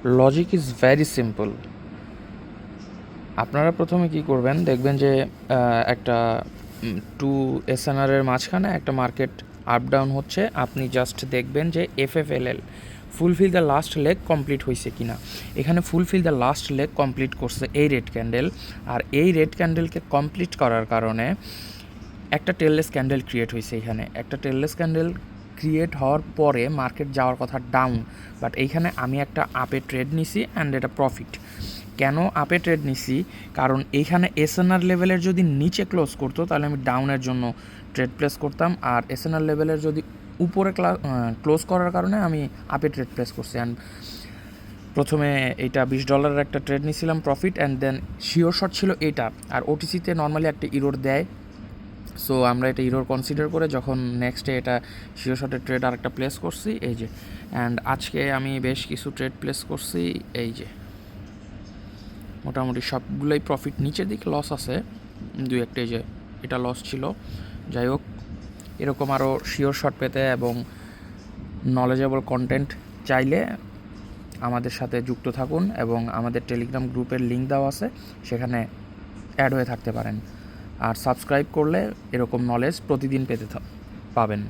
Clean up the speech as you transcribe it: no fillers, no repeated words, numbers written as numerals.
Logic is very simple. আপনারা প্রথমে কি করবেন, দেখবেন যে একটা 2 SNR এর মাঝখানে একটা মার্কেট আপ ডাউন হচ্ছে। আপনি জাস্ট দেখবেন যে FFLL fulfil the last leg complete হয়েছে কিনা। এখানে fulfil the last leg complete করছে এই রেড ক্যান্ডেল, আর এই রেড ক্যান্ডেলকে কমপ্লিট করার কারণে একটা টেললেস ক্যান্ডেল ক্রিয়েট হয়েছে। এখানে একটা টেললেস ক্যান্ডেল ক্রিয়েট হওয়ার পরে মার্কেট যাওয়ার কথা ডাউন, বাট এইখানে আমি একটা আপে ট্রেড নিছি অ্যান্ড এটা প্রফিট। কেন আপে ট্রেড নিছি? কারণ এইখানে SNR লেভেলের যদি নিচে ক্লোজ করতো তাহলে আমি ডাউনের জন্য ট্রেড প্লেস করতাম, আর SNR লেভেলের যদি উপরে ক্লোজ করার কারণে আমি আপে ট্রেড প্লেস করছি। অ্যান্ড প্রথমে এইটা $20 একটা ট্রেড নিয়েছিলাম profit, and then sure shot ছিল এইটা। আর ওটিসিতে নর্মালি একটা ইরোর দেয়, সো আমরা এটা ইরোর কনসিডার করে যখন নেক্সটে এটা শিওর শটের ট্রেড আর একটা প্লেস করছি এই যে। অ্যান্ড আজকে আমি বেশ কিছু ট্রেড প্লেস করছি এই যে, মোটামুটি সবগুলোই প্রফিট। নিচের দিকে লস আছে দুই একটা, এই যে এটা লস ছিল। যাই হোক, এরকম আরও শিওর শট পেতে এবং নলেজেবল কন্টেন্ট চাইলে আমাদের সাথে যুক্ত থাকুন, এবং আমাদের টেলিগ্রাম গ্রুপের লিঙ্ক দেওয়া আছে, সেখানে অ্যাড হয়ে থাকতে পারেন। আর সাবস্ক্রাইব করলে এরকম নলেজ প্রতিদিন পাবেন।